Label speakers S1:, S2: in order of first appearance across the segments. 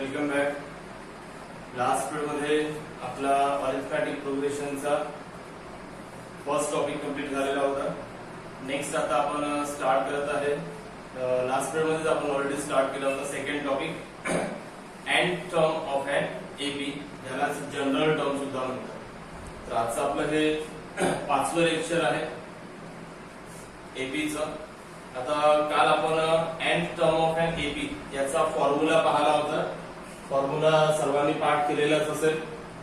S1: Welcome back. Last मध्ये आपला arithmetic प्रोग्रेशनचा first topic complete झालेला होता. नेक्स्ट आता आपण स्टार्ट करत आहे. लास्ट मध्ये आपण ऑलरेडी स्टार्ट केला होता second topic end term of an AP, याला जनरल टर्म सुद्धा म्हणतात. तर आजचं आपलं हे पाचवं लेक्चर आहे एपीचं. आता काल आपण end term of an AP याचा फॉर्म्युला पाहिला होता. फॉर्म्युला सर्वांनी पाठ केलेलाच असेल,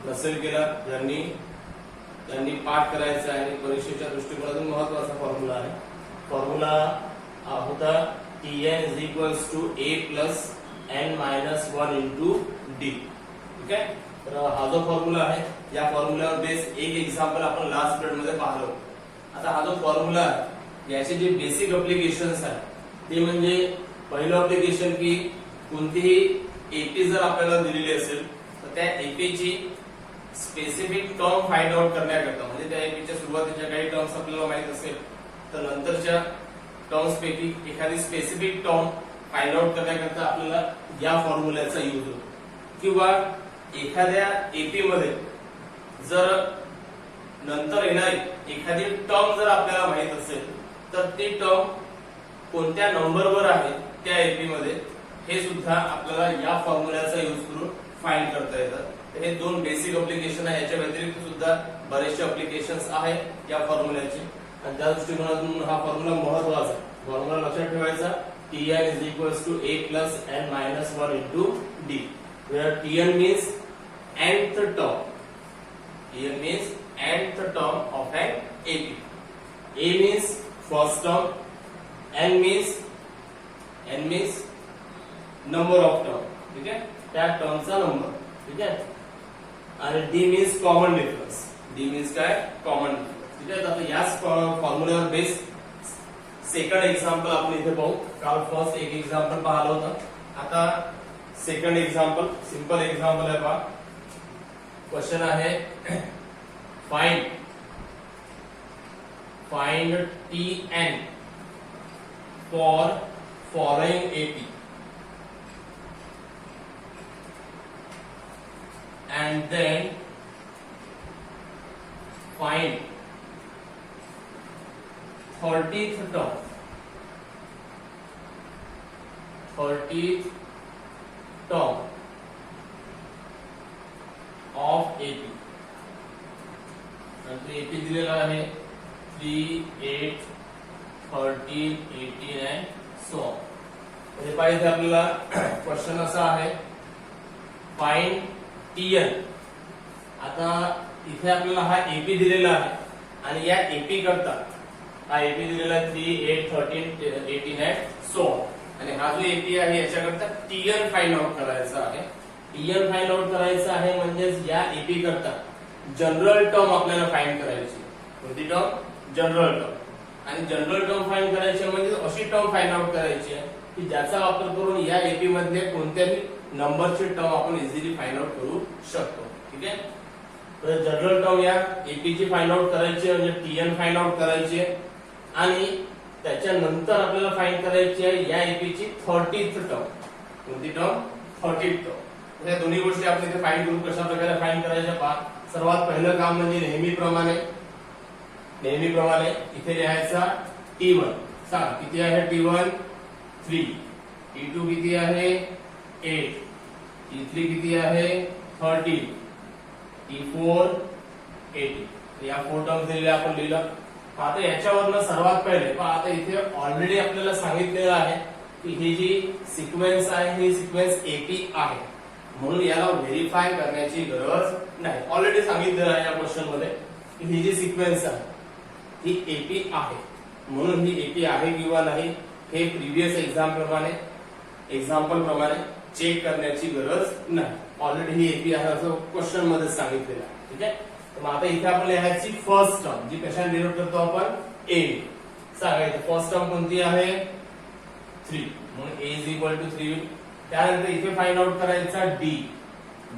S1: नसेल केला त्यांनी पाठ करायचा आहे. परीक्षेच्या दृष्टिकोनातून महत्वाचा फॉर्म्युला आहे. फॉर्म्युला होता Tn is equals to a plus n minus 1 into d. ठीक आहे. तर हा जो फॉर्म्युला आहे या फॉर्म्युल्यावर बेस एक एक्झाम्पल आपण लास्ट पिरियड मध्ये पाहिलो. आता हा जो फॉर्म्युला आहे याचे जे बेसिक ऍप्लिकेशन्स आहेत ते म्हणजे पहिलं ऍप्लिकेशन की कोणतीही एपी जर आपल्याला दिलेली असेल तर त्या एपीची स्पेसिफिक टर्म फाइंड आउट करण्याकरता, म्हणजे त्या एपीच्या सुरुवातीच्या काही टर्म्स आपल्याला माहित असेल तर नंतरच्या टर्म्स पैकी एखादी स्पेसिफिक टर्म फाइंड आउट करण्याकरता आपल्याला या फॉर्म्युल्याचा यूज होतो. किंवा एखाद्या एपी मध्ये जर नंतर येणारी एखादी टर्म जर आपल्याला माहित असेल तर ती टर्म कोणत्या नंबरवर आहे त्या एपी मध्ये हे सुद्धा आपल्याला या फॉर्म्युल्याचा यूज करून फाइंड करता येतात. तर हे दोन बेसिक ऍप्लिकेशन आहे. याच्या व्यतिरिक्त सुद्धा बरेचसे ऍप्लिकेशन्स आहेत या फॉर्म्युल्याचे आणि त्या दृष्टिकोनातून हा फॉर्म्युला महत्वाचा आहे. फॉर्म्युला लक्षात ठेवायचा Tn is equals to a plus n minus 1 into d, where Tn means nth term. Tn means nth term of an AP. A means first term, n means number of term. ठीक आहे, त्या टर्मचा number. ठीक आहे. आणि d means common difference. d means काय? Common difference. ठीक आहे. आता याच फॉर्म्युल्यावर बेस सेकंड एक्झाम्पल आपण इथे पाहू. काल फर्स्ट एक एक्झाम्पल पाहिलं होतं. आता सेकंड एक्झाम्पल सिंपल एक्झाम्पल आहे पहा. क्वेश्चन आहे find Tn for following AP and then find 30th term of AP. नंतर AP दिलेला आहे 3, 8, 13, 18 and so on. म्हणजे पाहिजे आपल्याला क्वेश्चन असा आहे फाइंड Tn. आता इथे आपल्याला हा एपी दिलेला आहे आणि या एपी करता हा एपी दिलेला आहे 3, 8, 13, 18 and so on. आणि हा जो एपी आहे याच्याकरता Tn फाइंड आउट करायचा आहे. Tn फाइंड आउट करायचा आहे म्हणजेच या एपी करता जनरल टर्म आपल्याला फाइंड करायची. कोणती टर्म? General term. आणि जनरल टर्म फाइंड करायची म्हणजे अशी टर्म फाइंड आउट करायची आहे की ज्याचा वापर करून या एपी मध्ये कोणत्याही नंबरची टर्म आपण इझिली फाइंड आउट करू शकतो. ठीक आहे. तर जनरल टर्म या एपीची फाइंड आउट करायची म्हणजे Tn फाइंड आउट करायची आहे आणि त्याच्यानंतर आपल्याला फाइंड करायची आहे या एपीची 30th टर्म. कोणती टर्म? 30th term. या दोन्ही गोष्टी आपण इथे फाइंड करू. कशा प्रकारे फाइंड करायच्या पहा. सर्वात पहिलं काम म्हणजे नेहमीप्रमाणे इथे लिहायचा T1. सांग किती आहे T1? 3. T2 किती आहे? 8. T3 किती आहे? 13. T4 18. या 4 टर्म्स दिलेल्या आपण लिहिलं. आता याच्यावरनं सर्वात पहिले पहा. आता इथे ऑलरेडी आपल्याला सांगितलेलं आहे की ही जी सिक्वेन्स आहे ही सिक्वेन्स एपी आहे म्हणून याला व्हेरीफाय करण्याची गरज नाही. ऑलरेडी सांगितलेलं आहे या क्वेश्चन मध्ये की ही जी सिक्वेन्स आहे ही एपी आहे म्हणून ही एपी आहे किंवा नाही हे प्रिव्हियस एक्झाम्पल प्रमाणे चेक करण्याची गरज नाही. ऑलरेडी ही एपी आहे असं क्वेश्चन मध्ये सांगितलेलं आहे. ठीक आहे. तर मग आता इथे आपण लिहायची फर्स्ट टर्म जी कशाने डिनोट करतो आपण? ए. सांगायचं फर्स्ट टर्म कोणती आहे? 3 म्हणून a is equal to 3. त्यानंतर इथे फाइंड आउट करायचा d.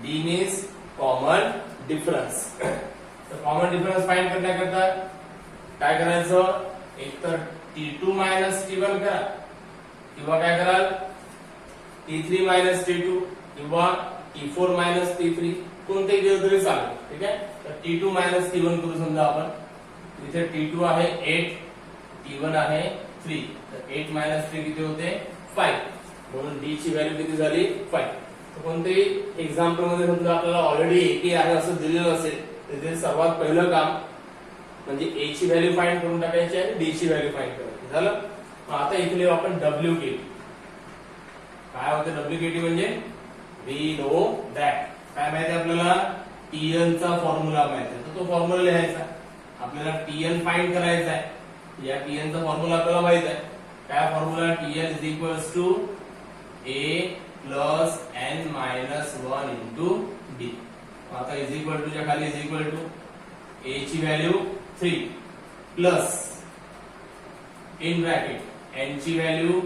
S1: d means common difference. तर कॉमन डिफरन्स फाइंड करण्याकरता काय करायचं? एक तर T2 मायनस T1 करा किंवा काय कराल T3 मायनस T2 किंवा T4 मायनस T3 कोणते गेलं तरी चालेल. ठीक आहे. तर T2 मायनस T1 करू समजा आपण. इथे T2 आहे 8, T1 आहे 3. तर 8 मायनस 3 किती होते 5. म्हणून D ची व्हॅल्यू किती झाली 5. तर कोणतेही एक्झाम्पल मध्ये समजा आपल्याला ऑलरेडी A आहे असं दिलेलं असेल तर ते सर्वात पहिलं काम म्हणजे A ची व्हॅल्यू फाइंड करून टाकायची आणि D ची व्हॅल्यू फाइंड करायची. झालं. आता इथे लिहू आपण WKT. काय होते WKT म्हणजे वी नो दॅट. काय माहिती आपल्याला Tn चा फॉर्म्युला माहिती आहे. तर तो फॉर्म्युला लिहायचा. आपल्याला Tn फाइंड करायचा आहे. या Tn चा फॉर्म्युला आपल्याला माहित आहे. काय formula Tn is equals to A plus n minus 1 into D. आता इज इक्वल टू च्या खाली इज इक्वल टू A ची value 3 plus in bracket n ची व्हॅल्यू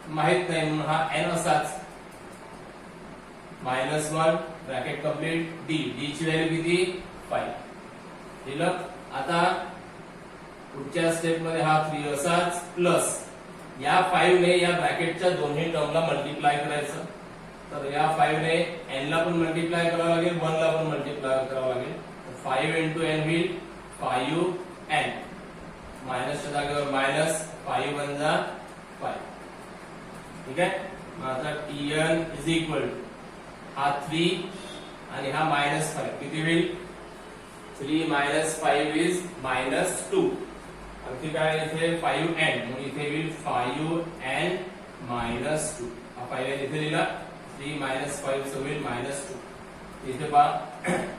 S1: माहित नाही म्हणून हा n असाच minus 1 bracket complete D. D ची व्हॅल्यू किती 5 दिलं. आता पुढच्या स्टेप मध्ये हा 3 असाच प्लस या 5 ने या ब्रॅकेटच्या दोन्ही टर्मला मल्टिप्लाय करायचं. तर या 5 ने n ला पण मल्टिप्लाय करावं लागेल 1 ला पण मल्टिप्लाय करावं लागेल. 5 इंटू n होईल 5n मायनसच्या जागेवर मायनस 5 1 जा 5. ठीक आहे. मग आता Tn इज इक्वल टू हा 3 आणि हा मायनस 5 किती होईल 3 मायनस 5 इज मायनस 2. आणखी काय इथे 5n म्हणून इथे होईल 5n मायनस 2. हा 5n इथे लिहिला 3 मायनस 5 so होईल मायनस 2. इथे पहा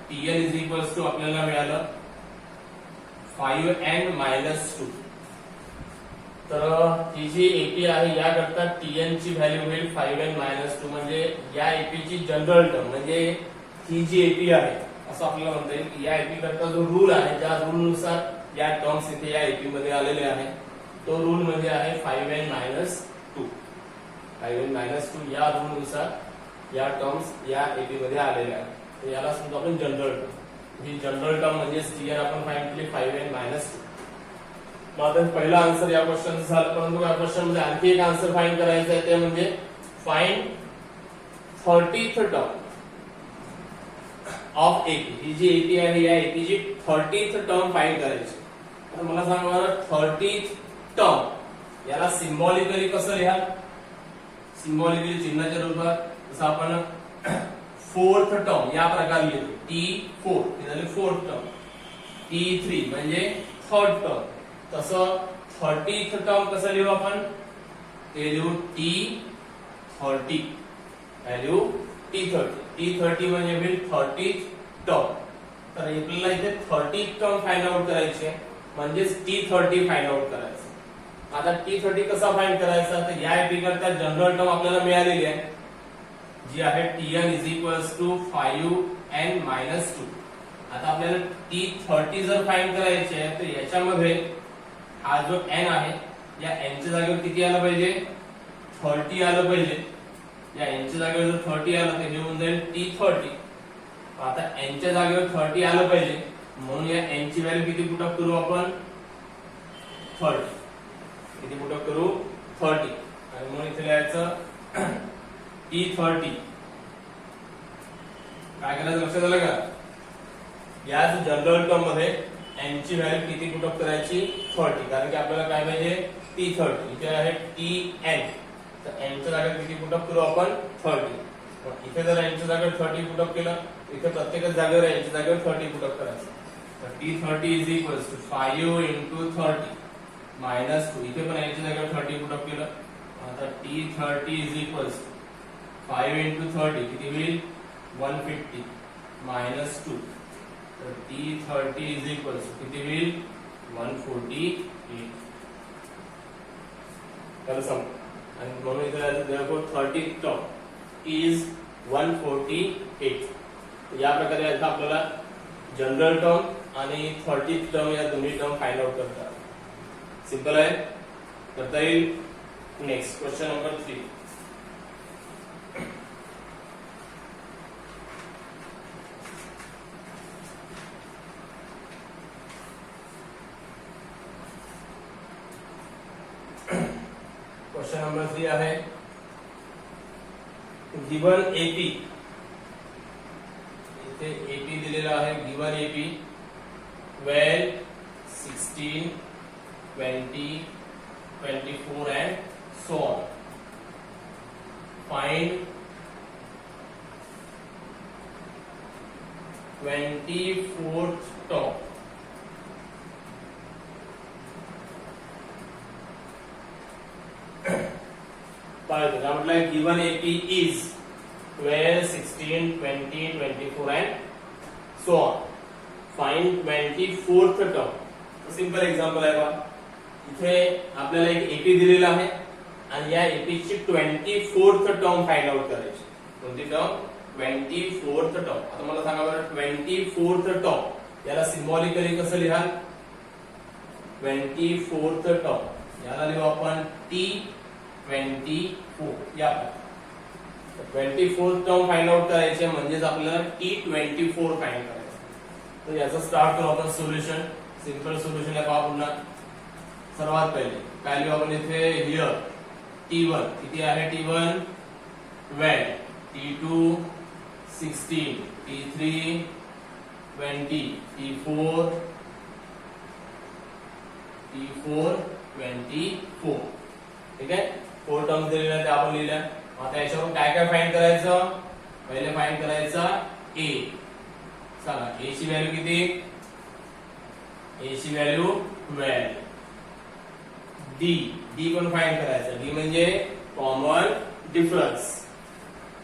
S1: Tn इज इक्वल्स टू आपल्याला मिळालं 5n मायनस 2. तर ही जी एपी आहे याकरता Tn ची व्हॅल्यू होईल 5n मायनस 2. म्हणजे या एपी ची जनरल टर्म म्हणजे ही जी एपी आहे असं आपल्याला म्हणता येईल की या एपी करता जो रूल आहे ज्या रूल नुसार या टर्म्स इथे या एपी मध्ये आलेले आहे तो रूल म्हणजे आहे 5n मायनस 2. 5n मायनस 2 या रूल नुसार या टर्म्स या एपी मध्ये आलेल्या आहेत. तर याला समजा आपण जनरल टर्म. ही जनरल टर्म म्हणजे Tn आपण फाइंड केली 5n मायनस 2. मग आता पहिला आन्सर या क्वेश्चन झाला. परंतु या क्वेश्चन मध्ये आणखी एक आन्सर फाइंड करायचं आहे ते म्हणजे find 30th term of AP. ही जी एपी आहे या एपीची 30th टर्म फाइंड करायची. तर मला सांगा बरं 30th टर्म याला सिम्बॉलिकली कसं लिहाल. सिम्बॉलिकली चिन्हाच्या रूपात जसं आपण 4th टर्म या प्रकारे लिहितो T4 हे झाले 4th टर्म. T3 म्हणजे 3rd टर्म. तसं 30th टर्म कसं लिहू आपण ते लिहू T30 व्हॅल्यू T30. T30 म्हणजे होईल 30th टर्म. तर आपल्याला इथे 30th टर्म फाइंड आउट करायची म्हणजेच T30 फाइंड आउट करायचं. आता T30 कसा फाइंड करायचा तर या एपी करता जनरल टर्म आपल्याला मिळालेली आहे जी आहे Tn is equals to 5n minus 2. आता आपल्याला T30 जर फाइंड करायची आहे तर याच्यामध्ये हा जो n आहे या n च्या जागेवर किती आलं पाहिजे 30 आलं पाहिजे. या n च्या जागेवर जर 30 आलं तर हे होऊन जाईल T30. आता n च्या जागेवर 30 आलं पाहिजे म्हणून या n ची व्हॅल्यू किती पुट अप करू आपण 30. किती पुट अप करू 30 आणि म्हणून इथे लिहायचं T30. काय करायचं लक्षात आलं का. या जनरल टर्म मध्ये n ची व्हॅल्यू किती पुट अप करायची 30 कारण की आपल्याला काय पाहिजे T30. इथे आहे Tn तर n च्या जागेवर किती पुट अप करू आपण 30. इथे जर n च्या जागेवर 30 पुट अप केलं इथे प्रत्येक जागेवर n च्या जागेवर 30 पुट अप करायचं. तर T30 is equals to 5 into 30 minus 2. इथे पण n च्या जागेवर 30 पुट अप केलं. आता T30 इज इक्वल्स 5 इंटू 30 किती होईल 150 मायनस 2. तर T30 इज इक्वल्स किती होईल 148. तर सम आणि म्हणून इथे therefore 30th टर्म इज 148. या प्रकारे आता आपल्याला जनरल टर्म आणि 30th टर्म या दोन्ही टर्म फाइंड आउट करता. सिंपल आहे करता येईल. Next question number 3. Question number 3 आहे गिवन एपी, इथे एपी दिलेला आहे, given AP 12, 16, 20, 24 and so on. Find 24th term. काय म्हटलं, given AP is 12, 16, 20, 24 and so on. Find 24th term. Simple example आहे बा, इथे आपल्याला एक एपी दिलेला आहे आणि या एपी ची 24th टर्म फाइंड आउट करायची. कोणती टर्म? 24th term. आता मला सांगा बरं, 24th टर्म याला सिम्बॉलिकली कसं लिहाल? 24th टर्म याला लिहू आपण T24 या. 24th टर्म फाइंड आउट करायचे म्हणजेच आपल्याला T24 फाइंड करायचं. तर याचं स्टार्ट करू आपण सोल्युशन. सिंपल सोल्युशन आहे पहा पुन्हा. सर्वात पहिले काय लिहू आपण इथे? हियर T1 किती आहे? T1 12, T2 16, T3 20, T4 24. ठीक आहे, 4 टर्म्स दिलेल्या आहेत, आपण लिहिल्या. आता याच्यावरून काय काय फाइंड करायचं? पहिले फाइंड करायचा A. चला, A ची व्हॅल्यू किती? A ची व्हॅल्यू 12. D पण फाइंड करायचा. D म्हणजे कॉमन डिफरन्स.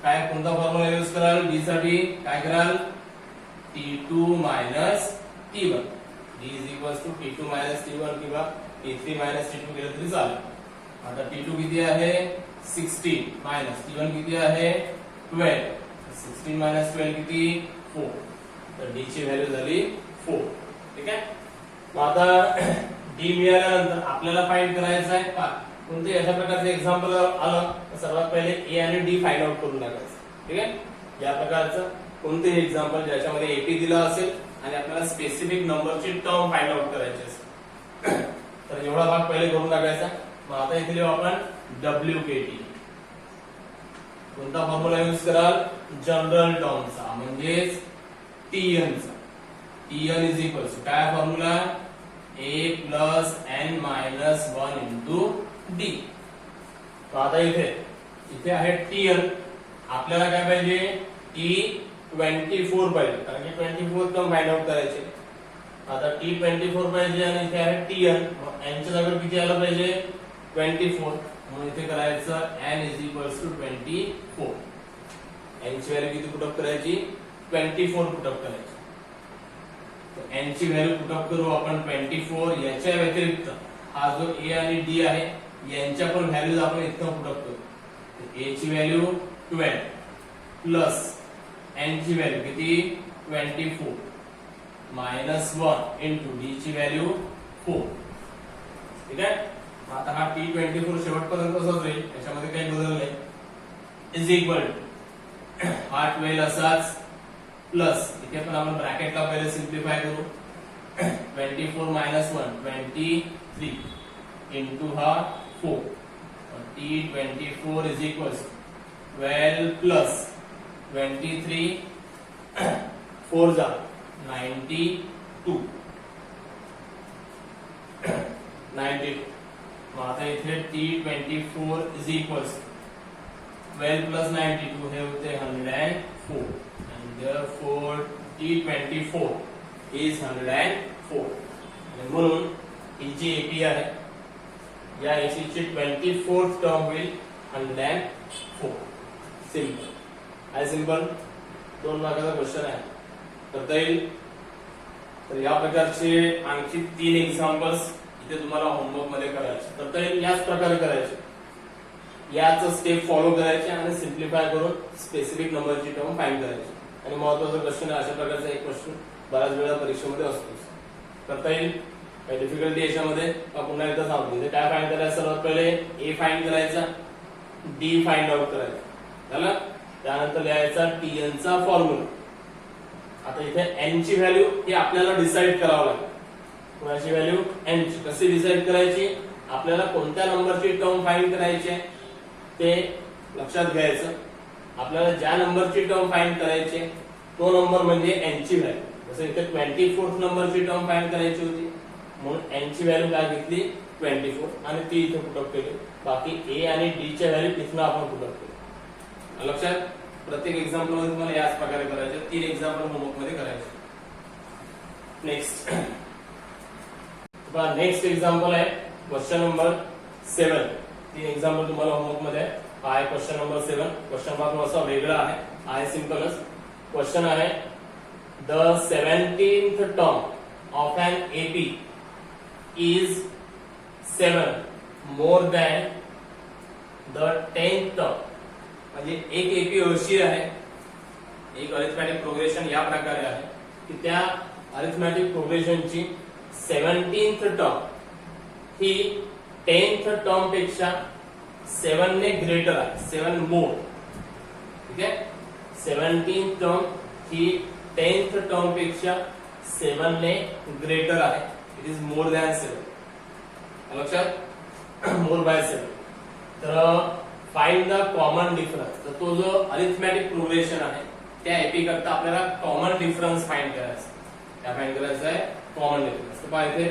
S1: काय, कोणता फॉर्म्युला यूज कराल? D साठी काय कराल? T2 minus T1. D is equals to T2 minus T1 किंवा T3 minus T2 केलं तरी चालेल. आता T2 किती आहे? 16 minus T1 किती आहे? 12. 16 minus 12 किती? 4. तर D ची व्हॅल्यू झाली 4. ठीक आहे. मग आता D मिळाल्यानंतर आपल्याला फाइंड करायचं आहे का कोणते अशा प्रकारचे एक्झाम्पल आलं तर सर्वात पहिले A आणि D फाइंड आउट करून टाकायचं. ठीक आहे, या प्रकारचं कोणतेही एक्झाम्पल ज्याच्यामध्ये एपी दिला असेल आणि आपल्याला स्पेसिफिक नंबरची टर्म फाइंड आउट करायची असेल तर एवढा भाग पहिले करून टाकायचा. मग आता इथे लिहू आपण WKT. कोणता फॉर्म्युला यूज कराल? जनरल टर्मचा म्हणजेच TN चा. TN इज इक्वल्स टू काय formula? A plus n minus 1 into D. तो आता इथे आहे TN. आपल्याला काय पाहिजे? T24 पाहिजे, कारण की 24 टर्म फाइंड आउट करायचे. आता T24 पाहिजे आणि इथे आहे TN. n च्या जागेवर किती आलं पाहिजे? 24. म्हणून इथे करायचं n is equals to 24. n ची व्हॅल्यू किती पुट अप करायची? 24 पुट अप करायची. n ची व्हॅल्यू पुट अप करू आपण 24. याच्या व्यतिरिक्त हा जो A आणि D आहे यांच्या पण व्हॅल्यूज आपण इथं पुट अप करू. A ची व्हॅल्यू 12 प्लस n ची व्हॅल्यू किती? 24 मायनस 1 इंटू D ची व्हॅल्यू 4. ठीक आहे. आता हा T24 शेवटपर्यंत तसाच राहील, याच्यामध्ये काही बदल नाही. इज इक्वल हा 12 असाच प्लस इथे पण आपण ब्रॅकेटला पहिले सिम्प्लिफाय करू. 24 मायनस 1 23 इंटू हा 4. T24 इज इक्वल 12 प्लस 23 4 जा 92. मग आता इथे T24 इज इक्वल 12 प्लस 92 हे होते 104. Therefore T24 is 104. म्हणून ही जी एपी आहे या एसी ची 24th टर्म होईल 104. सिंपल आहे. सिंपल 2 मार्काचा क्वेश्चन आहे, करता येईल. तर या प्रकारचे आणखी 3 एक्झाम्पल्स इथे तुम्हाला होमवर्क मध्ये करायचे. करता येईल, याच प्रकारे करायचे, याच स्टेप फॉलो करायचे आणि सिम्प्लिफाय करून स्पेसिफिक नंबरची टर्म फाइंड करायची. आणि महत्त्वाचा क्वेश्चन आहे, अशा प्रकारचा एक क्वेश्चन बऱ्याच वेळा परीक्षेमध्ये असतो. करता येईल. काही डिफिकल्टी याच्यामध्ये पुन्हा एकदा सांगतो. इथे काय फाइंड करायचं? सर्वात पहिले A फाइंड करायचा, D फाइंड आउट करायचा. झालं. त्यानंतर लिहायचा TN चा फॉर्म्युला. आता इथे n ची व्हॅल्यू ही आपल्याला डिसाइड करावं लागेल. कोणाची व्हॅल्यू? n ची. कशी डिसाइड करायची? आपल्याला कोणत्या नंबरची टर्म फाइंड करायची ते लक्षात घ्यायचं. आपल्याला ज्या नंबरची टर्म फाइंड करायची तो नंबर म्हणजे n ची व्हॅल्यू. जसं इथे 24th नंबरची टर्म फाइंड करायची होती म्हणून n ची व्हॅल्यू काय घेतली 24 आणि ती इथे पुट अप केली. बाकी a आणि d च्या व्हॅल्यू इथनं आपण पुट अप केली. लक्षात? प्रत्येक एक्झाम्पल मध्ये तुम्हाला याच प्रकारे करायचे. 3 एक्झाम्पल होमवर्क मध्ये करायचे. नेक्स्ट नेक्स्ट एक्झाम्पल आहे क्वेश्चन नंबर 7. 3 एक्झाम्पल तुम्हाला होमवर्क मध्ये आहे. Question number 7. क्वेश्चन मात्र असा वेगळा आहे सिंपलच. क्वेश्चन आहे the 17th term of an AP is 7 more than the 10th term. म्हणजे एक एपी अशी आहे, एक अरिथमॅटिक प्रोग्रेशन या प्रकारे आहे की त्या अरिथमॅटिक प्रोग्रेशनची 17th टर्म ही 10th टर्म पेक्षा 7 ने ग्रेटर आहे. 7 मोर. ठीक आहे. 17th टर्म ही 10th टर्म पेक्षा 7 ने ग्रेटर आहे. It is more than 7. लक्षात? More by 7. तर फाइंड द कॉमन डिफरन्स. तर तो जो अरिथमॅटिक प्रोग्रेशन आहे त्या एपी करता आपल्याला कॉमन डिफरन्स फाइंड करायचा. काय फाइंड करायचं आहे? Common difference. तर पहा इथे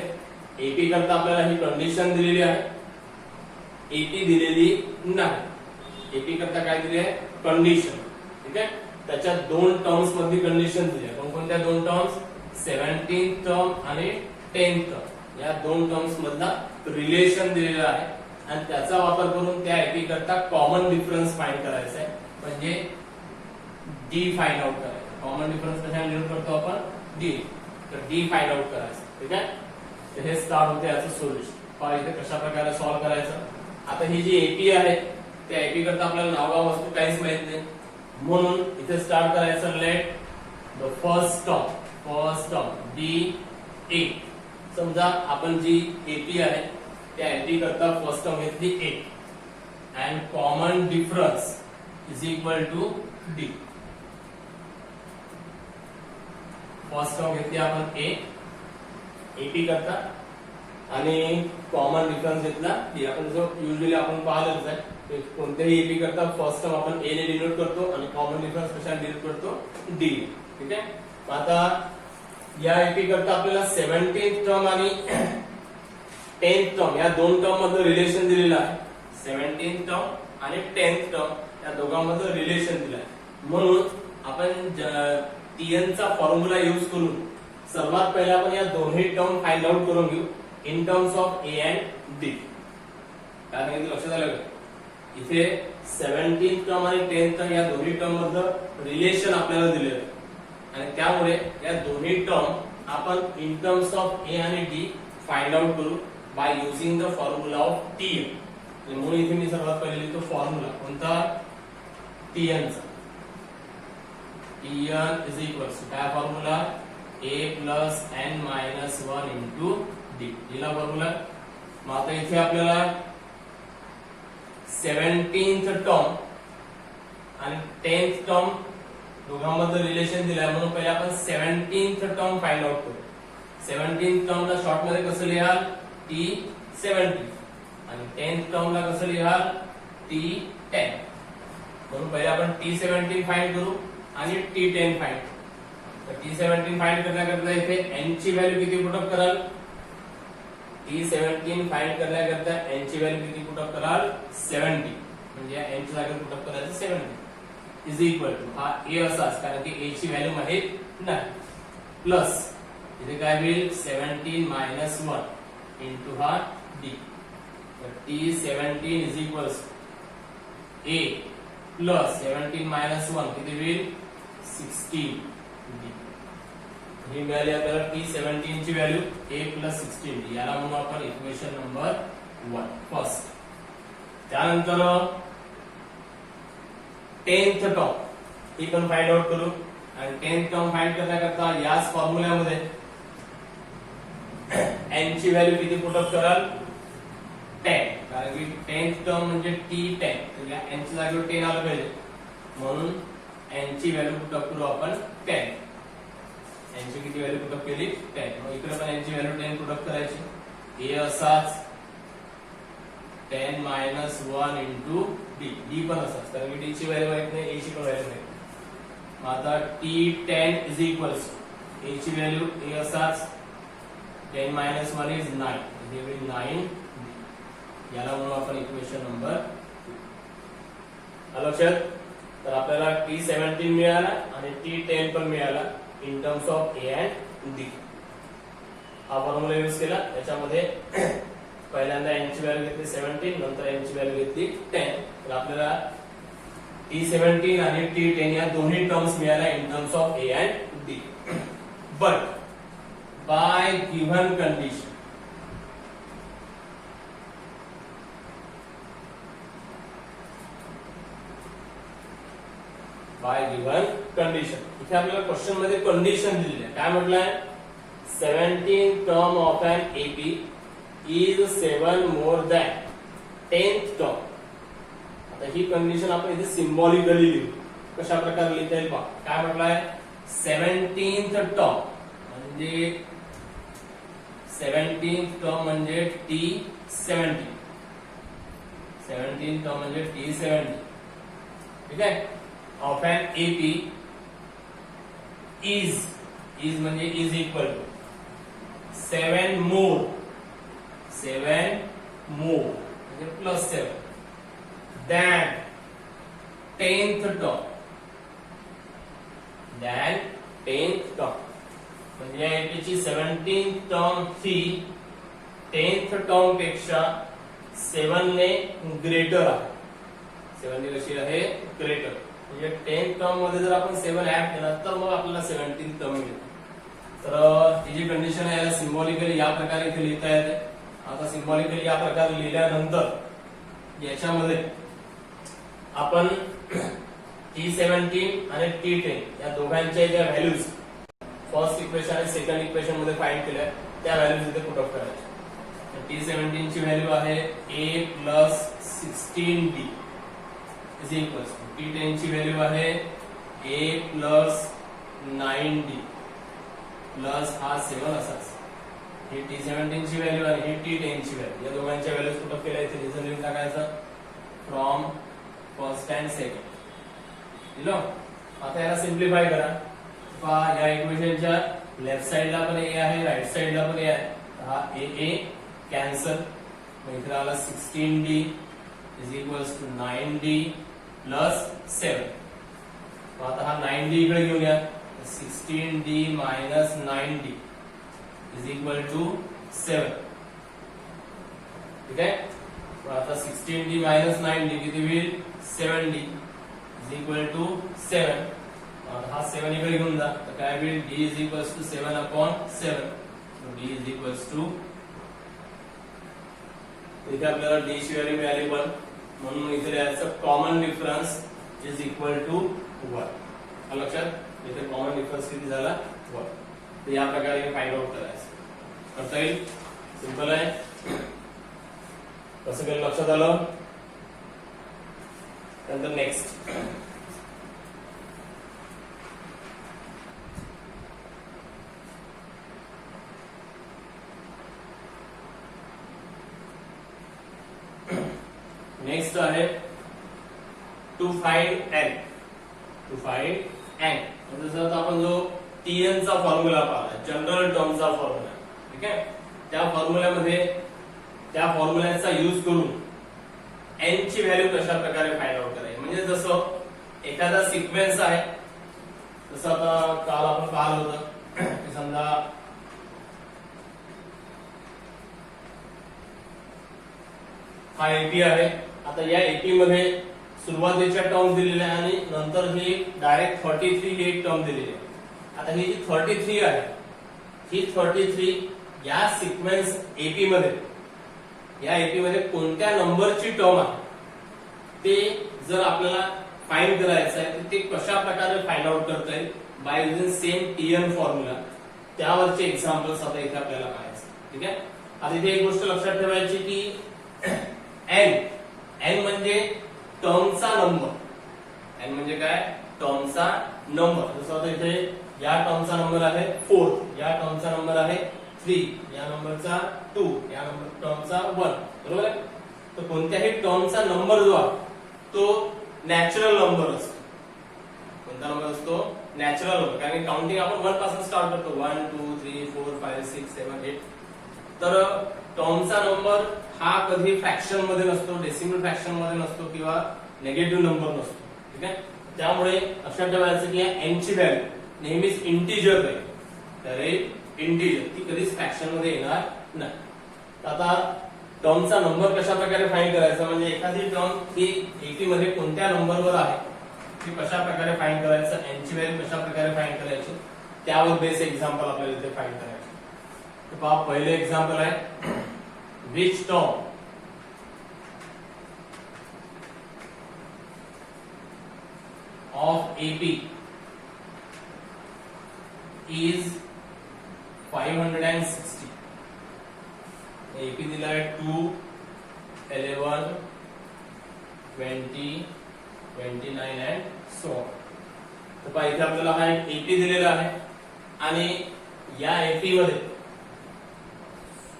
S1: एपी करता आपल्याला ही कंडिशन दिलेली आहे, एपी दिलेली नाही. एपी करता काय दिली आहे? कंडिशन. ठीक आहे. त्याच्या 2 टर्म्स मधली कंडिशन दिली आहे. कोणत्या 2 टर्म्स? 17th टर्म आणि 10th टर्म. या 2 टर्म्स मधला रिलेशन दिलेला आहे आणि त्याचा वापर करून त्या एपी करता कॉमन डिफरन्स फाइंड करायचा आहे. म्हणजे डी फाइंड आउट करायचा. कॉमन डिफरन्स कशाने डिनोट करतो आपण? डी. तर डी फाइंड आउट करायचं. ठीक आहे. तर हे स्टार्ट होते याचं सोल्युशन. पहा इथे कशा प्रकारे सॉल्व्ह करायचं. आता ही जी एपी आहे त्या एपी करता आपल्याला नावगाव वस्तू काहीच माहित नाही म्हणून इथे स्टार्ट करायचं. Let the first term D A. समजा आपण जी एपी आहे त्या एपी करता फर्स्ट टर्म घेतली a and common difference is equal to d. First term घेतली आपण ए एपी करता आणि कॉमन डिफरन्स घेतला डी. आपण जो युजली आपण पाहिलंच आहे कोणत्याही एपी करता फर्स्ट टर्म आपण ए ने डिनोट करतो आणि कॉमन डिफरन्स कशाने डिनोट करतो? डी. ठीक आहे. आता या एपी करता आपल्याला 17th टर्म आणि 10th टर्म या 2 टर्म मधलं रिलेशन दिलेलं आहे. 17th टर्म आणि 10th टर्म या दोघांमधलं रिलेशन दिलं आहे. म्हणून आपण TN चा फॉर्म्युला यूज करून सर्वात पहिले आपण या दोन्ही टर्म फाइंड आउट करून घेऊ in terms of a and D. काय सांगितलं? लक्षात आलं का? इथे 17th टर्म आणि 10th टर्म या दोन्ही टर्म मधलं रिलेशन आपल्याला दिलेलं आहे आणि त्यामुळे या दोन्ही टर्म आपण इन टर्म्स ऑफ ए आणि डी फाइंड आउट करू by using the formula of TN. म्हणून इथे मी सर्वात पहिले लिहितो फॉर्म्युला. कोणता? TN चा. TN इज इक्वल्स टू काय formula? a plus n minus 1 into D. दिला फॉर्म्युला. मग आता इथे आपल्याला 17th टर्म आणि 10th टर्म दोघांमधलं रिलेशन दिलंय म्हणून पहिले आपण 17th टर्म फाइंड आउट करू. 17th टर्मला शॉर्ट मध्ये कसं लिहाल? T17 आणि 10th टर्मला कसं लिहाल? T10. म्हणून पहिले आपण T17 फाइंड करू आणि T10 फाइंड. तर T17 फाइंड करण्याकरता इथे n ची व्हॅल्यू किती पुट अप कराल? T17 फाइंड करण्याकरता n ची व्हॅल्यू किती पुट अप कराल? 70. म्हणजे n ची जागा पुट अप करायचं 70 इज इक्वल टू हा a असाच कारण की a ची व्हॅल्यू माहित नाही प्लस इथे काय होईल? 17 मायनस 1 इंटू हा d. तर T17 is equals a plus 17 minus 1 किती होईल? 16 d. ही मिळाली आपल्याला T17 ची व्हॅल्यू a प्लस 16 d. याला म्हणू आपण इक्वेशन नंबर 1 फर्स्ट. त्यानंतर 10th टर्म ही पण फाइंड आउट करू आणि 10th टर्म फाइंड करण्याकरता याच फॉर्म्युल्यामध्ये n ची व्हॅल्यू किती पुट अप कराल? 10. कारण की 10th टर्म म्हणजे T10 तर या n च्या जागेवर 10 आलं पाहिजे म्हणून n ची व्हॅल्यू पुट अप करू आपण 10. n ची किती व्हॅल्यू पुट अप केली? 10. मग इकडे पण n ची व्हॅल्यू 10 पुट अप करायची. a असाच 10 मायनस 1 इंटू डी. डी पण असंच, कारण की डी ची व्हॅल्यू माहित नाही, ए ची पण व्हॅल्यू नाही. आता T10 इज इक्वल्स ए ची व्हॅल्यू ए असाच, 10 मायनस 1 इज 9, हे विल 9. याला म्हणून आपण इक्वेशन नंबर 2. लक्षात. तर आपल्याला T17 मिळाला आणि T10 पण मिळाला in terms of a and D. हा फॉर्म्युला यूज केला. त्याच्यामध्ये पहिल्यांदा n ची व्हॅल्यू घेतली 17, नंतर n ची व्हॅल्यू घेतली 10. तर आपल्याला T17 आणि T10 या दोन्ही टर्म्स मिळाल्या in terms of a and d. But by given condition, by given condition. इथे आपल्याला क्वेश्चन मध्ये कंडिशन दिलेली आहे. काय म्हटलंय? 17 term of an AP is 7 more than 10th term. आता ही कंडिशन आपण इथे सिम्बॉलिकली लिहू. कशा प्रकारे लिहिता येईल पहा. काय म्हटलंय? 17th टर्म म्हणजे 17th टर्म म्हणजे T17. 17th टर्म म्हणजे T17. ठीक आहे. ऑफ एन एपी इज म्हणजे इज इक्वल टू 7 मोर, 7 मोर म्हणजे plus 7 than 10th term, than 10th term. म्हणजे या एपीची 17th टर्म ही 10th टर्म पेक्षा 7 ने ग्रेटर आहे. 7 ने कशी आहे? ग्रेटर. म्हणजे 10th टर्म मध्ये जर आपण 7 ऍड केला तर मग आपल्याला 17th टर्म मिळेल. तर ही जी कंडिशन आहे याला सिम्बॉलिकली या प्रकारे इथे लिहिता येते. आता सिम्बॉलिकली या प्रकारे लिहिल्यानंतर याच्यामध्ये आपण T17 आणि T10 या दोघांच्या ज्या व्हॅल्यूज फर्स्ट इक्वेशन आणि सेकंड इक्वेशन मध्ये फाइंड केल्या त्या व्हॅल्यूज इथे पुट अप करायच्या. T17 ची व्हॅल्यू आहे a plus 16d is equals to T10 ची व्हॅल्यू आहे a प्लस 9d प्लस हा 7 असाच. ही T17 ची व्हॅल्यू आणि ही T10 ची व्हॅल्यू, या दोघांच्या व्हॅल्यूज पुट अप केल्या. इथे रिझल्ट लिहून टाकायचा फ्रॉम फर्स्ट अँड सेकंड. दिलो. आता याला सिम्प्लिफाय करा. पहा या इक्वेशनच्या लेफ्ट साइडला पण a आहे, राइट साइडला पण a आहे. हा a कॅन्सल. मग इथे आला 16d is equals to 9d plus 7. आता हा 9d इकडे घेऊन या. 16d minus 9d is equal to 7. ठीक आहे. आता 16d मायनस 9d किती होईल? 7d is equal to 7. हा 7 इकडे घेऊन जा. तर काय होईल? d is equals to 7 upon 7. d is equals to, इथे आपल्याला d ची व्हॅल्यू मिळाली 1, म्हणून इथे लिहायचं common difference is equal to 1. लक्षात. इथे कॉमन डिफरन्स किती झाला? 1. तर या प्रकारे फाइंड आउट करायचं. करता येईल. सिंपल आहे. कसं केलं लक्षात आलं? नंतर नेक्स्ट नेक्स्ट आहे to find n. To find n जसं आपण जो Tn चा फॉर्म्युला पाहिला, जनरल टर्मचा फॉर्म्युला. ठीक आहे. त्या फॉर्म्युल्यामध्ये त्या फॉर्म्युल्याचा यूज करून n ची व्हॅल्यू कशा प्रकारे फाइंड आउट करायची. म्हणजे जसं एखादा सिक्वेन्स आहे, जसं आता काल आपण पाहिलं होतं की समजा हा एपी आहे. आता या एपी मध्ये सुरुवातीच्या टर्म दिलेल्या आणि नंतर ही डायरेक्ट 33 ही एक टर्म दिलेली आहे. आता ही जी 33 आहे, ही 33 या सिक्वेन्स एपी मध्ये, या एपी मध्ये कोणत्या नंबरची टर्म आहे ते जर आपल्याला फाइंड करायचं आहे तर ते कशा प्रकारे फाइंड आउट करता येईल by using same TN formula. त्यावरचे एक्झाम्पल्स आता इथे आपल्याला पाहायचे. ठीक आहे. आता इथे एक गोष्ट लक्षात ठेवायची की n म्हणजे टर्मचा नंबर. n म्हणजे काय? टर्मचा नंबर. जसं आता इथे या टर्मचा नंबर आहे 4, या टर्मचा नंबर आहे 3, या नंबरचा 2, या नंबर टर्मचा 1. बरोबर आहे. तर कोणत्याही टर्मचा नंबर जो आहे तो नॅचरल नंबर असतो. कोणता नंबर असतो? Natural number. कारण काउंटिंग आपण 1 पासून स्टार्ट करतो. 1 2 3 4 5 6 7 8. तर टर्मचा नंबर हा कधी फ्रॅक्शन मध्ये नसतो, डेसिमल फ्रॅक्शन मध्ये नसतो किंवा निगेटिव्ह नंबर नसतो. ठीक आहे. त्यामुळे लक्षात ठेवायचं की या n ची व्हॅल्यू नेहमीच इंटिजर राहील. तर इंटिजर ती कधीच फ्रॅक्शन मध्ये येणार नाही. आता टर्मचा नंबर कशा प्रकारे फाइंड करायचा, म्हणजे एखादी टर्म ही AP मध्ये कोणत्या नंबरवर आहे ती कशा प्रकारे फाइंड करायचं, n ची व्हॅल्यू कशा प्रकारे फाइंड करायची, त्यावर बेस एक्झाम्पल आपल्याला इथे फाइंड करायचं. तर पहा पहिले एक्झाम्पल आहे which term of AP is 560. AP दिला आहे 2, 11, 20, 29 and so on. तर पहा इथे आपल्याला हा एक AP दिलेला आहे आणि या AP मध्ये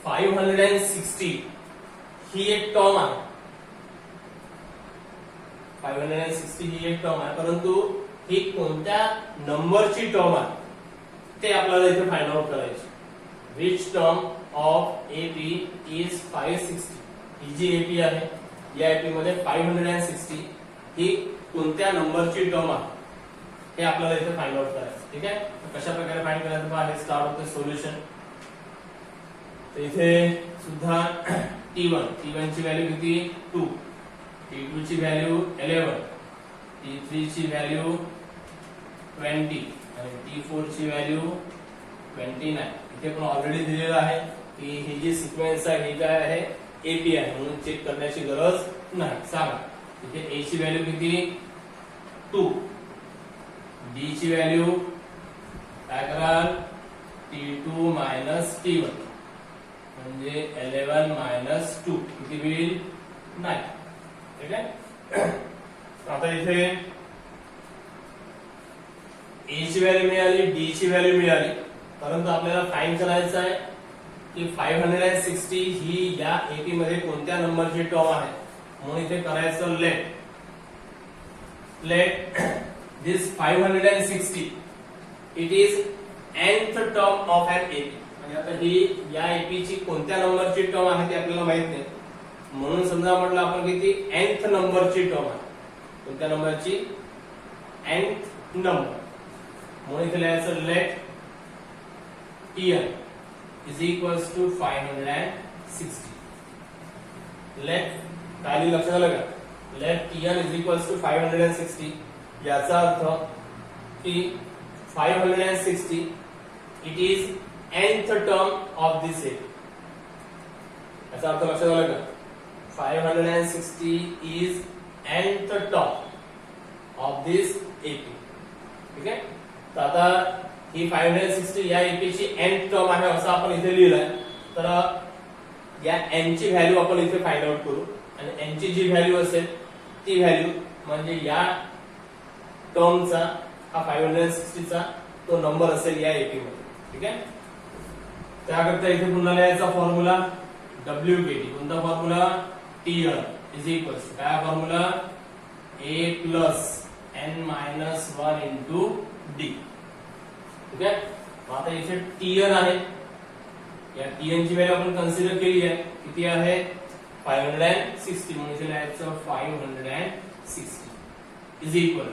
S1: 560 ही एक टर्म आहे. 560 ही एक टर्म आहे, परंतु ही कोणत्या नंबरची टर्म आहे ते आपल्याला इथे फाइंड आउट करायची. Which term of AP is 560. ही जी AP आहे या AP मध्ये 560 ही कोणत्या नंबरची टर्म आहे हे आपल्याला इथे फाइंड आउट करायचं. ठीक आहे. कशा प्रकारे फाइंड करायचं पहा. हे स्टार्ट होते सोल्युशन. तर इथे सुद्धा T1 ची व्हॅल्यू किती 2, T2 ची व्हॅल्यू 11, T3 ची व्हॅल्यू 20 आणि T4 ची व्हॅल्यू 29. इथे पण ऑलरेडी दिलेलं आहे की ही जी सिक्वेन्स आहे ही काय आहे AP आहे, म्हणून चेक करण्याची गरज नाही. सांगा इथे A ची व्हॅल्यू किती 2, D ची व्हॅल्यू काय कराल T2 मायनस T1 म्हणजे 11 - 2 किती होईल 9. ठीक आहे. आता इथे A ची व्हॅल्यू मिळाली, D ची व्हॅल्यू मिळाली, परंतु आपल्याला फाइंड करायचं आहे की 560 ही या AP मध्ये कोणत्या नंबरची टर्म आहे. म्हणून इथे करायचं let this 560 it is nth term of an AP. म्हणजे आता ही या AP ची कोणत्या नंबरची टर्म आहे ते आपल्याला माहित नाही, म्हणून समजा म्हटलं आपण किती nth नंबरची टर्म आहे. कोणत्या नंबरची nth नंबर. म्हणून इथे लिहायचं let Tn is equals to 560. Let काय लक्षात आलं का. Let Tn is equals to 560 याचा अर्थ की 560 it is nth term of this AP. याचा अर्थ लक्षात आलं का. 560 is nth term of this AP. ठीक आहे. तर आता ही 560 या AP ची nth टर्म आहे असं आपण इथे लिहिलंय. तर या n ची व्हॅल्यू आपण इथे फाइंड आउट करू आणि n ची जी व्हॅल्यू असेल ती व्हॅल्यू म्हणजे या टर्मचा हा 560 चा तो नंबर असेल या AP मध्ये. ठीक आहे. त्याकरता इथे पुन्हा लिहायचा फॉर्म्युला WKT. कोणता formula Tn is equals to काय formula A plus n minus 1 into D. ठीक आहे. आता इथे Tn आहे, या Tn ची व्हॅल्यू आपण कन्सिडर केली आहे किती आहे 560. म्हणून इथे लिहायचं 560 is equal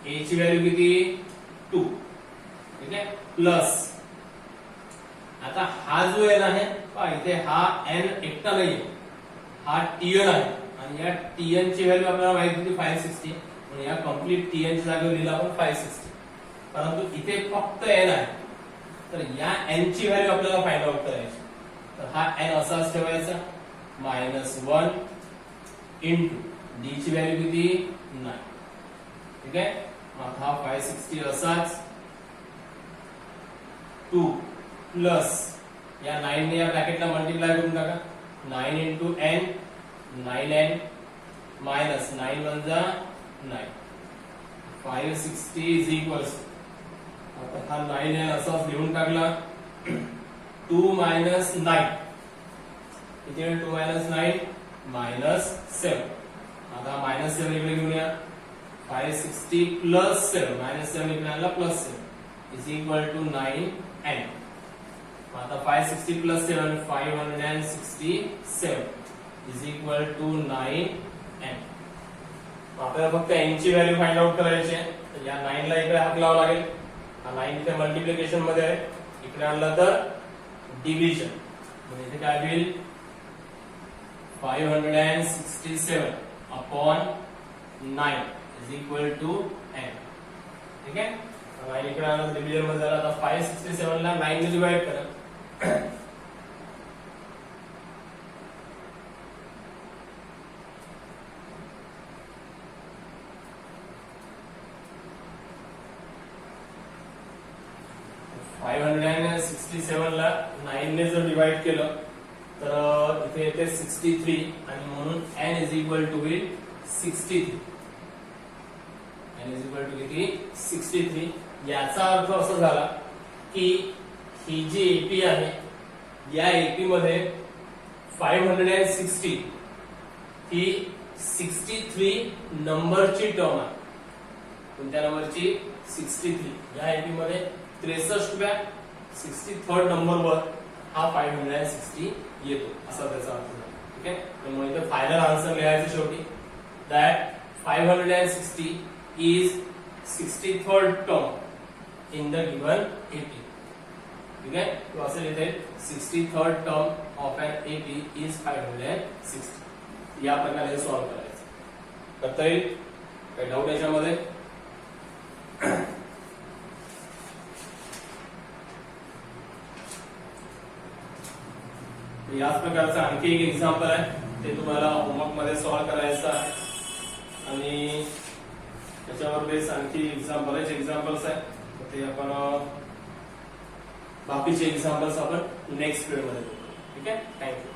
S1: A ची व्हॅल्यू किती 2. ठीक आहे. प्लस आता हा जो n आहे पहा इथे हा n एकटा नाहीये, हा Tn आहे आणि या Tn ची व्हॅल्यू आपल्याला माहिती होती 560. म्हणून या कंप्लीट Tn ची जागेवर लिहिलं आपण 560. परंतु इथे फक्त n आहे, तर या n ची व्हॅल्यू आपल्याला फाइंड आउट करायची. तर हा n असाच ठेवायचा -1 इंटू D ची व्हॅल्यू किती 9. ठीक आहे. मग हा 560 असाच 2 प्लस या 9 ने या ब्रॅकेटला मल्टिप्लाय करून टाका. 9 into n 9n minus 9 1 जा 9. 560 is equals आता हा 9n असाच लिहून टाकला 2 minus 9 किती होईल 2 minus 9 -7. आता -7 इकडे घेऊया. 560 प्लस 7 -7 इकडे आणला +7 इज इक्वल टू 9n. आता 560 plus 7 567 is equal to 9n. आपल्याला फक्त n ची व्हॅल्यू फाइंड आउट करायची आहे. तर या 9 ला इकडे हात लावावा लागेल. हा 9 इथे मल्टिप्लिकेशन मध्ये आहे, इकडे आणला तर डिव्हिजन. म्हणजे इथे काय होईल 567 upon 9 is equal to n. ठीक आहे. 9 इकडे आणला डिव्हिजन मध्ये झाला. आता 567 ला 9 ने डिवाइड करा. 567 ला 9 ने जर डिवाइड केलं तर इथे येते 63 आणि म्हणून n इज इक्वल टू होईल 63. n इज इक्वल टू किती 63. याचा अर्थ असा झाला की ही जी एपी आहे या एपी मध्ये 560 ही 63 नंबरची टर्म आहे. कोणत्या नंबरची 63. या एपी मध्ये 63व्या 63rd नंबरवर हा 560 येतो असा त्याचा अर्थ झाला. ठीक आहे. त्यामुळे इथे फायनल आन्सर लिहायचं शेवटी that 560 is 63rd term in the given AP. ठीक आहे. तो असेल इथे 63rd term of an AP is 560. या प्रकारे हे सॉल्व्ह करायचं. करता येईल. काही डाऊट याच्यामध्ये? याच प्रकारचं आणखी एक एक्झाम्पल आहे, ते तुम्हाला होमवर्क मध्ये सॉल्व्ह करायचं आहे आणि त्याच्यावर बेस आणखी एक्झाम्पल्स आहे. ते आपण बाकीचे एक्झाम्पल्स आपण नेक्स्ट पिरियड मध्ये बघू. ठीक आहे. थँक्यू.